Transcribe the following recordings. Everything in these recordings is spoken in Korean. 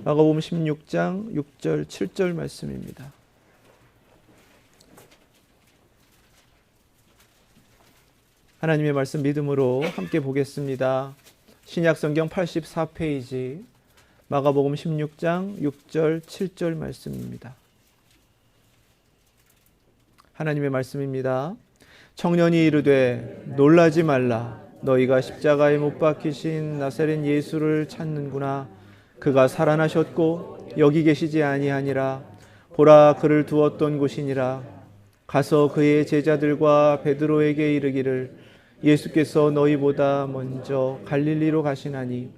마가복음 16장 6절 7절 말씀입니다. 하나님의 말씀 믿음으로 함께 보겠습니다. 신약성경 84페이지 마가복음 16장 6절 7절 말씀입니다. 하나님의 말씀입니다. 청년이 이르되 놀라지 말라. 너희가 십자가에 못 박히신 나사렛 예수를 찾는구나. 그가 살아나셨고 여기 계시지 아니하니라. 보라, 그를 두었던 곳이니라. 가서 그의 제자들과 베드로에게 이르기를 예수께서 너희보다 먼저 갈릴리로 가시나니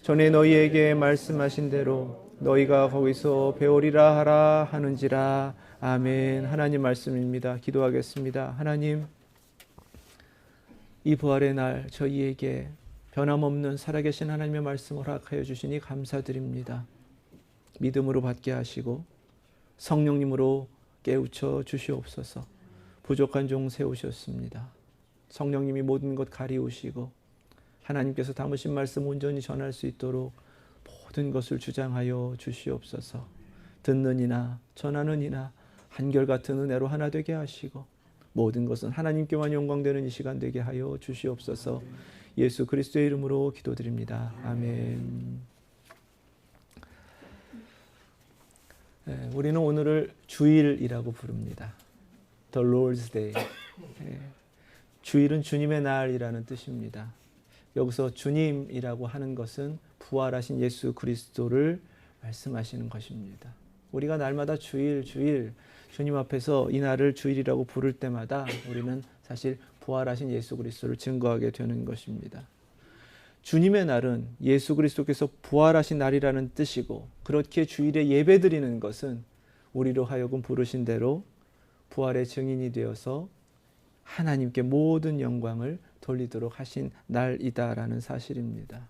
전에 너희에게 말씀하신 대로 너희가 거기서 배우리라 하라 하는지라. 아멘. 하나님 말씀입니다. 기도하겠습니다. 하나님, 이 부활의 날 저희에게 변함없는 살아계신 하나님의 말씀을 허락하여 주시니 감사드립니다. 믿음으로 받게 하시고 성령님으로 깨우쳐 주시옵소서. 부족한 종 세우셨습니다. 성령님이 모든 것 가리우시고 하나님께서 담으신 말씀 온전히 전할 수 있도록 모든 것을 주장하여 주시옵소서. 듣는 이나 전하는 이나 한결같은 은혜로 하나 되게 하시고 모든 것은 하나님께만 영광되는 이 시간 되게 하여 주시옵소서. 예수 그리스도의 이름으로 기도드립니다. 아멘. 우리는 오늘을 주일이라고 부릅니다. The Lord's Day. 주일은 주님의 날이라는 뜻입니다. 여기서 주님이라고 하는 것은 부활하신 예수 그리스도를 말씀하시는 것입니다. 우리가 날마다 주일 주님 앞에서 이 날을 주일이라고 부를 때마다 우리는 사실 부활하신 예수 그리스도를 증거하게 되는 것입니다. 주님의 날은 예수 그리스도께서 부활하신 날이라는 뜻이고, 그렇게 주일에 예배드리는 것은 우리로 하여금 부르신 대로 부활의 증인이 되어서 하나님께 모든 영광을 돌리도록 하신 날이다라는 사실입니다.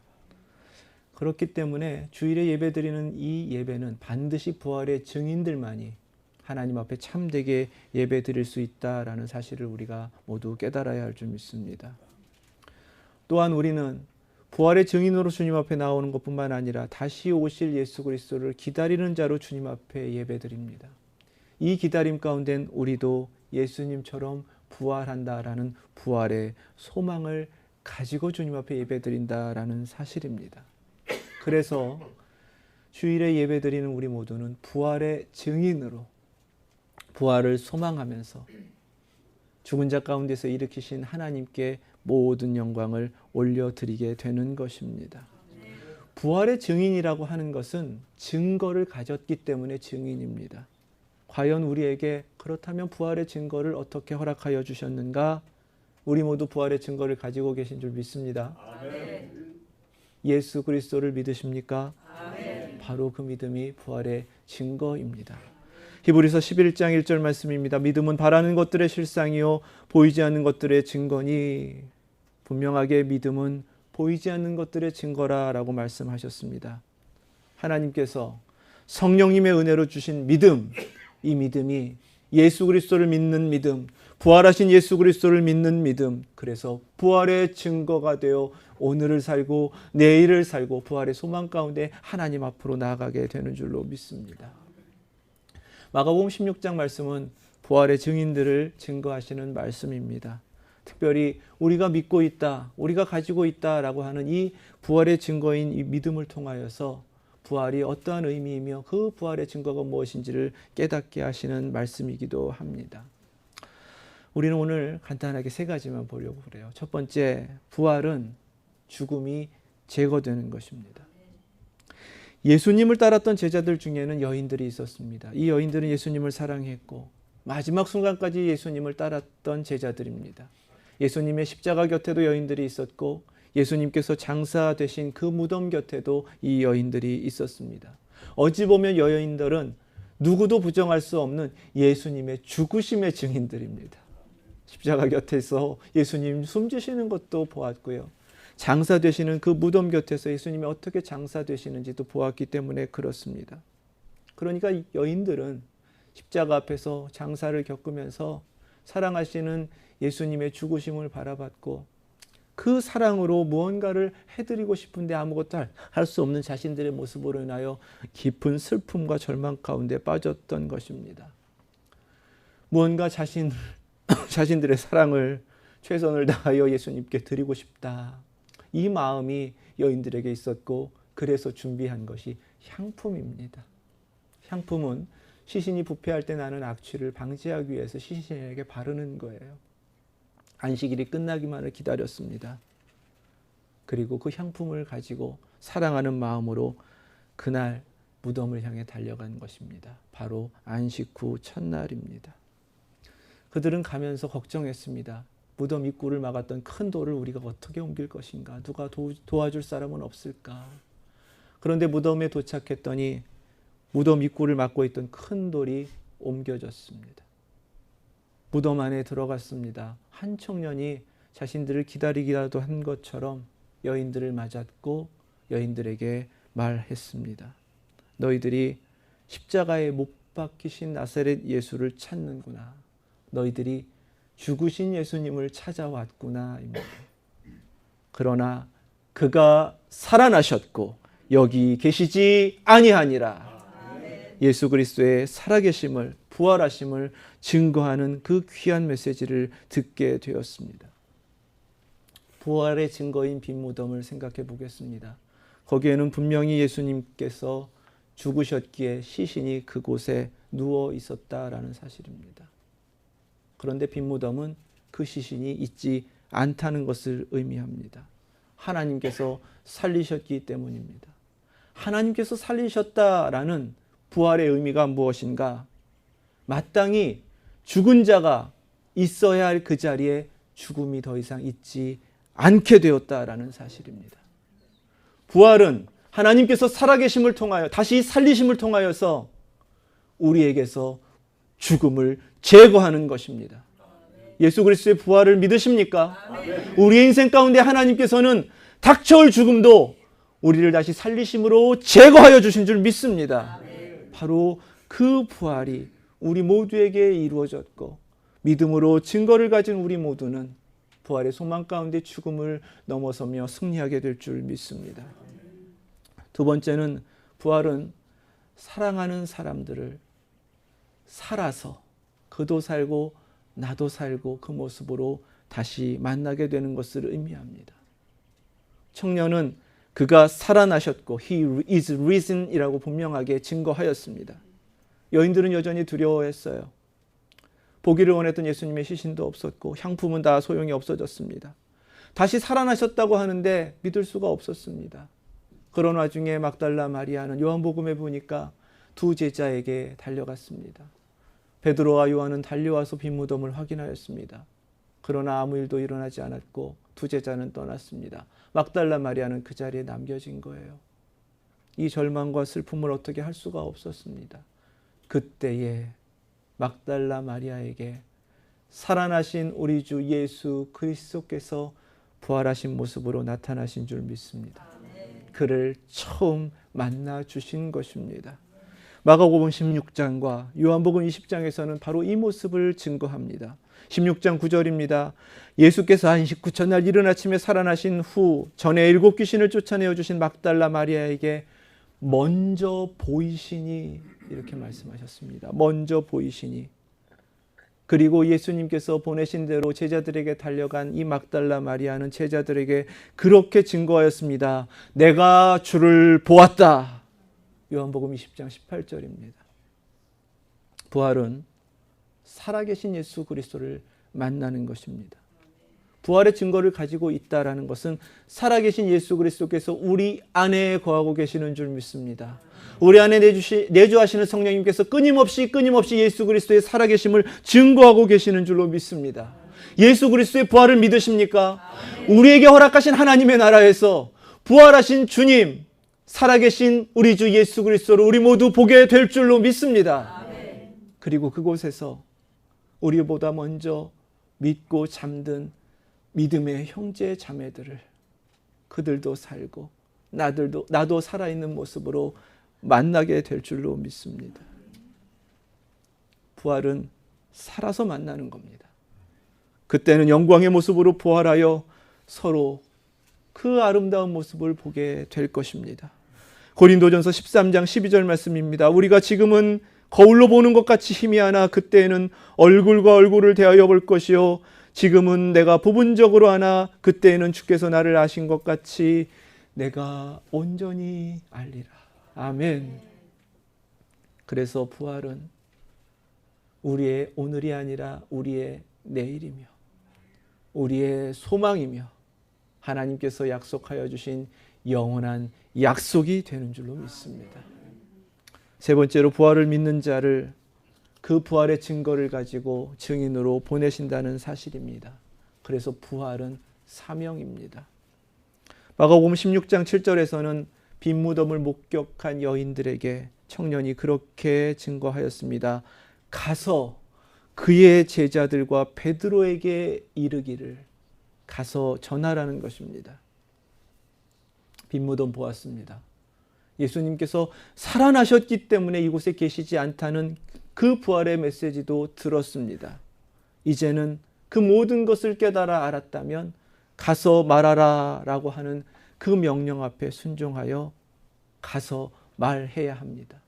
그렇기 때문에 주일에 예배드리는 이 예배는 반드시 부활의 증인들만이 하나님 앞에 참되게 예배드릴 수 있다라는 사실을 우리가 모두 깨달아야 할 줄 믿습니다. 또한 우리는 부활의 증인으로 주님 앞에 나오는 것뿐만 아니라 다시 오실 예수 그리스도를 기다리는 자로 주님 앞에 예배드립니다. 이 기다림 가운데는 우리도 예수님처럼 부활한다라는 부활의 소망을 가지고 주님 앞에 예배드린다라는 사실입니다. 그래서 주일에 예배드리는 우리 모두는 부활의 증인으로 부활을 소망하면서 죽은 자 가운데서 일으키신 하나님께 모든 영광을 올려드리게 되는 것입니다. 부활의 증인이라고 하는 것은 증거를 가졌기 때문에 증인입니다. 과연 우리에게 그렇다면 부활의 증거를 어떻게 허락하여 주셨는가? 우리 모두 부활의 증거를 가지고 계신 줄 믿습니다. 아멘. 예수 그리스도를 믿으십니까? 아멘. 바로 그 믿음이 부활의 증거입니다. 히브리서 11장 1절 말씀입니다. 믿음은 바라는 것들의 실상이요 보이지 않는 것들의 증거니. 분명하게 믿음은 보이지 않는 것들의 증거라라고 말씀하셨습니다. 하나님께서 성령님의 은혜로 주신 믿음, 이 믿음이 예수 그리스도를 믿는 믿음, 부활하신 예수 그리스도를 믿는 믿음, 그래서 부활의 증거가 되어 오늘을 살고 내일을 살고 부활의 소망 가운데 하나님 앞으로 나아가게 되는 줄로 믿습니다. 마가복음 16장 말씀은 부활의 증인들을 증거하시는 말씀입니다. 특별히 우리가 믿고 있다, 우리가 가지고 있다라고 하는 이 부활의 증거인 이 믿음을 통하여서 부활이 어떠한 의미이며 그 부활의 증거가 무엇인지를 깨닫게 하시는 말씀이기도 합니다. 우리는 오늘 간단하게 세 가지만 보려고 그래요. 첫 번째, 부활은 죽음이 제거되는 것입니다. 예수님을 따랐던 제자들 중에는 여인들이 있었습니다. 이 여인들은 예수님을 사랑했고 마지막 순간까지 예수님을 따랐던 제자들입니다. 예수님의 십자가 곁에도 여인들이 있었고 예수님께서 장사되신 그 무덤 곁에도 이 여인들이 있었습니다. 어찌 보면 여인들은 누구도 부정할 수 없는 예수님의 죽으심의 증인들입니다. 십자가 곁에서 예수님 숨지시는 것도 보았고요. 장사되시는 그 무덤 곁에서 예수님이 어떻게 장사되시는지도 보았기 때문에 그렇습니다. 그러니까 여인들은 십자가 앞에서 장사를 겪으면서 사랑하시는 예수님의 죽으심을 바라봤고 그 사랑으로 무언가를 해드리고 싶은데 아무것도 할 수 없는 자신들의 모습으로 인하여 깊은 슬픔과 절망 가운데 빠졌던 것입니다. 무언가 자신들의 사랑을 최선을 다하여 예수님께 드리고 싶다. 이 마음이 여인들에게 있었고 그래서 준비한 것이 향품입니다. 향품은 시신이 부패할 때 나는 악취를 방지하기 위해서 시신에게 바르는 거예요. 안식일이 끝나기만을 기다렸습니다. 그리고 그 향품을 가지고 사랑하는 마음으로 그날 무덤을 향해 달려간 것입니다. 바로 안식 후 첫날입니다. 그들은 가면서 걱정했습니다. 무덤 입구를 막았던 큰 돌을 우리가 어떻게 옮길 것인가? 누가 도와줄 사람은 없을까? 그런데 무덤에 도착했더니 무덤 입구를 막고 있던 큰 돌이 옮겨졌습니다. 무덤 안에 들어갔습니다. 한 청년이 자신들을 기다리기라도 한 것처럼 여인들을 맞았고 여인들에게 말했습니다. 너희들이 십자가에 못 박히신 나사렛 예수를 찾는구나. 너희들이 죽으신 예수님을 찾아왔구나. 그러나 그가 살아나셨고 여기 계시지 아니하니라. 예수 그리스도의 살아계심을, 부활하심을 증거하는 그 귀한 메시지를 듣게 되었습니다. 부활의 증거인 빈 무덤을 생각해 보겠습니다. 거기에는 분명히 예수님께서 죽으셨기에 시신이 그곳에 누워 있었다라는 사실입니다. 그런데 빈 무덤은 그 시신이 있지 않다는 것을 의미합니다. 하나님께서 살리셨기 때문입니다. 하나님께서 살리셨다라는 부활의 의미가 무엇인가? 마땅히 죽은 자가 있어야 할 그 자리에 죽음이 더 이상 있지 않게 되었다라는 사실입니다. 부활은 하나님께서 살아계심을 통하여 다시 살리심을 통하여서 우리에게서 죽음을 제거하는 것입니다. 예수 그리스도의 부활을 믿으십니까? 우리의 인생 가운데 하나님께서는 닥쳐올 죽음도 우리를 다시 살리심으로 제거하여 주신 줄 믿습니다. 바로 그 부활이 우리 모두에게 이루어졌고 믿음으로 증거를 가진 우리 모두는 부활의 소망 가운데 죽음을 넘어서며 승리하게 될 줄 믿습니다. 두 번째는 부활은 사랑하는 사람들을 살아서 그도 살고 나도 살고 그 모습으로 다시 만나게 되는 것을 의미합니다. 청년은 그가 살아나셨고 He is risen 이라고 분명하게 증거하였습니다. 여인들은 여전히 두려워했어요. 보기를 원했던 예수님의 시신도 없었고 향품은 다 소용이 없어졌습니다. 다시 살아나셨다고 하는데 믿을 수가 없었습니다. 그런 와중에 막달라 마리아는 요한복음에 보니까 두 제자에게 달려갔습니다. 베드로와 요한은 달려와서 빈 무덤을 확인하였습니다. 그러나 아무 일도 일어나지 않았고 두 제자는 떠났습니다. 막달라 마리아는 그 자리에 남겨진 거예요. 이 절망과 슬픔을 어떻게 할 수가 없었습니다. 그때에 막달라 마리아에게 살아나신 우리 주 예수 그리스도께서 부활하신 모습으로 나타나신 줄 믿습니다. 그를 처음 만나 주신 것입니다. 마가복음 16장과 요한복음 20장에서는 바로 이 모습을 증거합니다. 16장 9절입니다. 예수께서 안식 후 첫날 이른 아침에 살아나신 후 전에 7 귀신을 쫓아내어 주신 막달라 마리아에게 먼저 보이시니 이렇게 말씀하셨습니다. 먼저 보이시니. 그리고 예수님께서 보내신 대로 제자들에게 달려간 이 막달라 마리아는 제자들에게 그렇게 증거하였습니다. 내가 주를 보았다. 요한복음 20장 18절입니다. 부활은 살아계신 예수 그리스도를 만나는 것입니다. 부활의 증거를 가지고 있다라는 것은 살아계신 예수 그리스도께서 우리 안에 거하고 계시는 줄 믿습니다. 우리 안에 내주하시는 성령님께서 끊임없이 예수 그리스도의 살아계심을 증거하고 계시는 줄로 믿습니다. 예수 그리스도의 부활을 믿으십니까? 우리에게 허락하신 하나님의 나라에서 부활하신 주님, 살아계신 우리 주 예수 그리스도를 우리 모두 보게 될 줄로 믿습니다. 그리고 그곳에서 우리보다 먼저 믿고 잠든 믿음의 형제 자매들을 그들도 살고 나도 살아있는 모습으로 만나게 될 줄로 믿습니다. 부활은 살아서 만나는 겁니다. 그때는 영광의 모습으로 부활하여 서로 그 아름다운 모습을 보게 될 것입니다. 고린도전서 13장 12절 말씀입니다. 우리가 지금은 거울로 보는 것 같이 희미하나 그때에는 얼굴과 얼굴을 대하여 볼 것이요 지금은 내가 부분적으로 하나 그때에는 주께서 나를 아신 것 같이 내가 온전히 알리라. 아멘. 그래서 부활은 우리의 오늘이 아니라 우리의 내일이며 우리의 소망이며 하나님께서 약속하여 주신 영원한 약속이 되는 줄로 믿습니다. 세 번째로 부활을 믿는 자를 그 부활의 증거를 가지고 증인으로 보내신다는 사실입니다. 그래서 부활은 사명입니다. 마가복음 16장 7절에서는 빈 무덤을 목격한 여인들에게 청년이 그렇게 증거하였습니다. 가서 그의 제자들과 베드로에게 이르기를 가서 전하라는 것입니다. 빈 무덤 보았습니다. 예수님께서 살아나셨기 때문에 이곳에 계시지 않다는 그 부활의 메시지도 들었습니다. 이제는 그 모든 것을 깨달아 알았다면 가서 말하라 라고 하는 그 명령 앞에 순종하여 가서 말해야 합니다.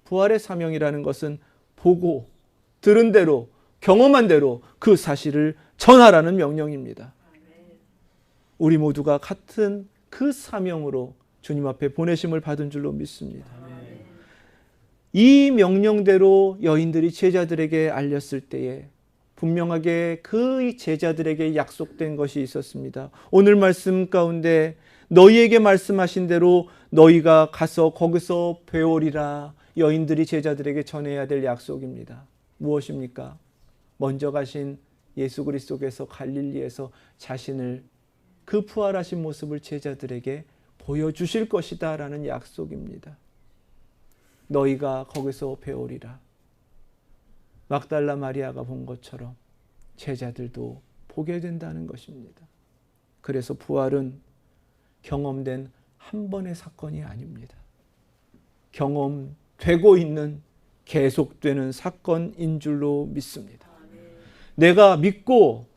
부활의 사명이라는 것은 보고 들은 대로 경험한 대로 그 사실을 전하라는 명령입니다. 우리 모두가 같은 그 사명으로 주님 앞에 보내심을 받은 줄로 믿습니다. 이 명령대로 여인들이 제자들에게 알렸을 때에 분명하게 그 제자들에게 약속된 것이 있었습니다. 오늘 말씀 가운데 너희에게 말씀하신 대로 너희가 가서 거기서 배우리라 여인들이 제자들에게 전해야 될 약속입니다. 무엇입니까? 먼저 가신 예수 그리스도께서 갈릴리에서 자신을 그 부활하신 모습을 제자들에게 보여주실 것이다 라는 약속입니다. 너희가 거기서 배우리라. 막달라 마리아가 본 것처럼 제자들도 보게 된다는 것입니다. 그래서 부활은 경험된 한 번의 사건이 아닙니다. 경험되고 있는 계속되는 사건인 줄로 믿습니다. 내가 믿고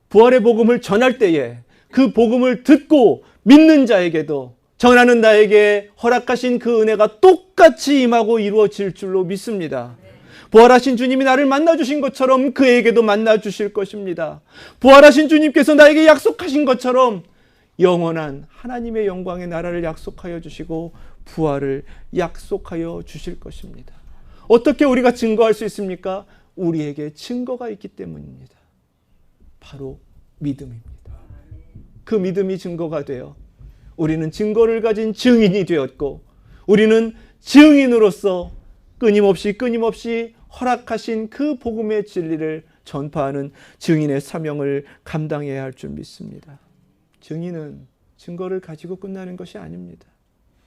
부활의 복음을 전할 때에 그 복음을 듣고 믿는 자에게도 전하는 나에게 허락하신 그 은혜가 똑같이 임하고 이루어질 줄로 믿습니다. 부활하신 주님이 나를 만나주신 것처럼 그에게도 만나주실 것입니다. 부활하신 주님께서 나에게 약속하신 것처럼 영원한 하나님의 영광의 나라를 약속하여 주시고 부활을 약속하여 주실 것입니다. 어떻게 우리가 증거할 수 있습니까? 우리에게 증거가 있기 때문입니다. 바로 믿음입니다. 그 믿음이 증거가 되어 우리는 증거를 가진 증인이 되었고 우리는 증인으로서 끊임없이 허락하신 그 복음의 진리를 전파하는 증인의 사명을 감당해야 할 줄 믿습니다. 증인은 증거를 가지고 끝나는 것이 아닙니다.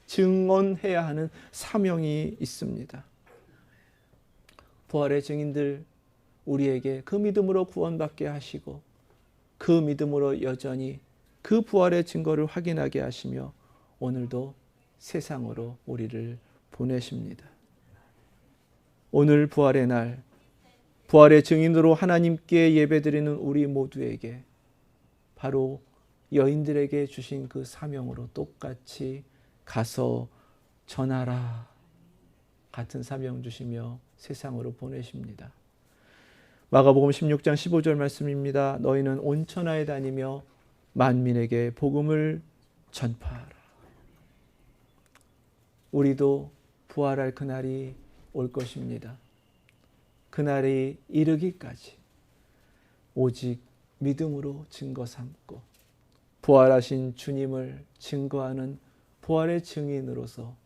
증언해야 하는 사명이 있습니다. 부활의 증인들 우리에게 그 믿음으로 구원받게 하시고 그 믿음으로 여전히 그 부활의 증거를 확인하게 하시며 오늘도 세상으로 우리를 보내십니다. 오늘 부활의 날, 부활의 증인으로 하나님께 예배드리는 우리 모두에게 바로 여인들에게 주신 그 사명으로 똑같이 가서 전하라 같은 사명 주시며 세상으로 보내십니다. 마가복음 16장 15절 말씀입니다. 너희는 온 천하에 다니며 만민에게 복음을 전파하라. 우리도 부활할 그날이 올 것입니다. 그날이 이르기까지 오직 믿음으로 증거 삼고 부활하신 주님을 증거하는 부활의 증인으로서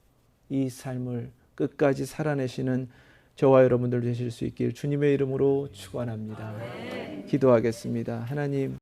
이 삶을 끝까지 살아내시는 저와 여러분들 되실 수 있길 주님의 이름으로 축원합니다. 기도하겠습니다. 하나님